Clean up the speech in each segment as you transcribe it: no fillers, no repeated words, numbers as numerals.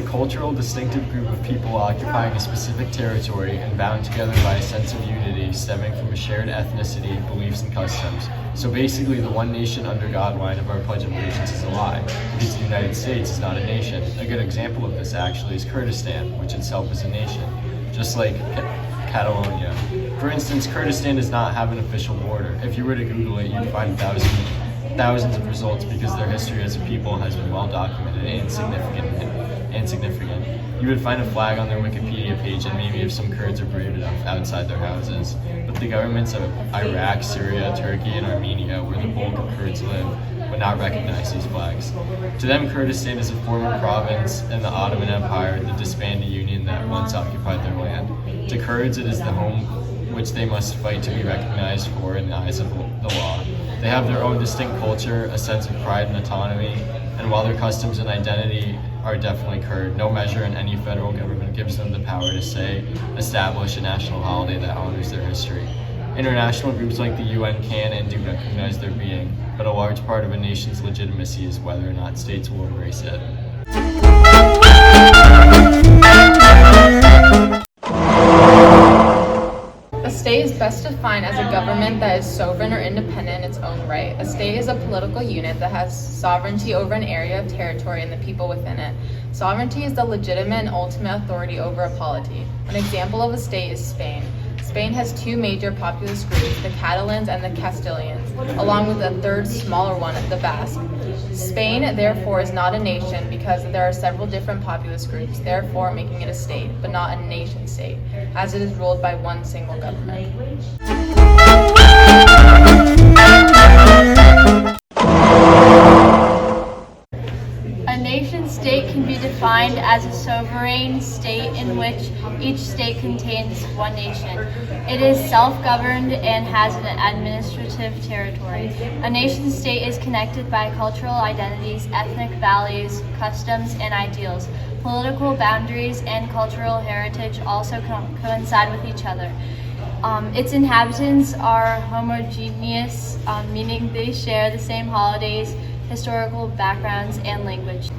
cultural, distinctive group of people occupying a specific territory and bound together by a sense of unity stemming from a shared ethnicity, beliefs, and customs. So basically, the one nation under God line of our Pledge of Allegiance is a lie, because the United States is not a nation. A good example of this actually is Kurdistan, which itself is a nation, just like Catalonia. For instance, Kurdistan does not have an official border. If you were to Google it, you'd find thousands of results because their history as a people has been well documented and significant. You would find a flag on their Wikipedia page and maybe if some Kurds are brave enough outside their houses. But the governments of Iraq, Syria, Turkey, and Armenia, where the bulk of Kurds live, would not recognize these flags. To them, Kurdistan is a former province in the Ottoman Empire, the disbanded union that once occupied their land. To Kurds, it is the home which they must fight to be recognized for in the eyes of the law. They have their own distinct culture, a sense of pride and autonomy, and while their customs and identity are definitely Kurd, no measure in any federal government gives them the power to say, establish a national holiday that honors their history. International groups like the UN can and do recognize their being, but a large part of a nation's legitimacy is whether or not states will embrace it. A state is best defined as a government that is sovereign or independent in its own right. A state is a political unit that has sovereignty over an area of territory and the people within it. Sovereignty is the legitimate and ultimate authority over a polity. An example of a state is Spain. Spain has two major populous groups, the Catalans and the Castilians, along with a third smaller one, the Basque. Spain, therefore, is not a nation because there are several different populous groups, therefore making it a state, but not a nation state, as it is ruled by one single government. A nation-state can be defined as a sovereign state in which each state contains one nation. It is self-governed and has an administrative territory. A nation-state is connected by cultural identities, ethnic values, customs, and ideals. Political boundaries and cultural heritage also coincide with each other. Its inhabitants are homogeneous, meaning they share the same holidays, historical backgrounds, and language.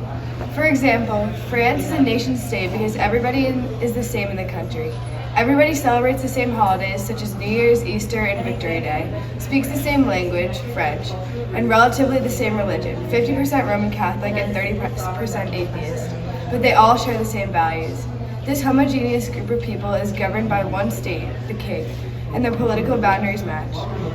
For example, France is a nation-state because everybody is the same in the country. Everybody celebrates the same holidays such as New Year's, Easter, and Victory Day, speaks the same language, French, and relatively the same religion, 50% Roman Catholic and 30% atheist, but they all share the same values. This homogeneous group of people is governed by one state, the king, and their political boundaries match.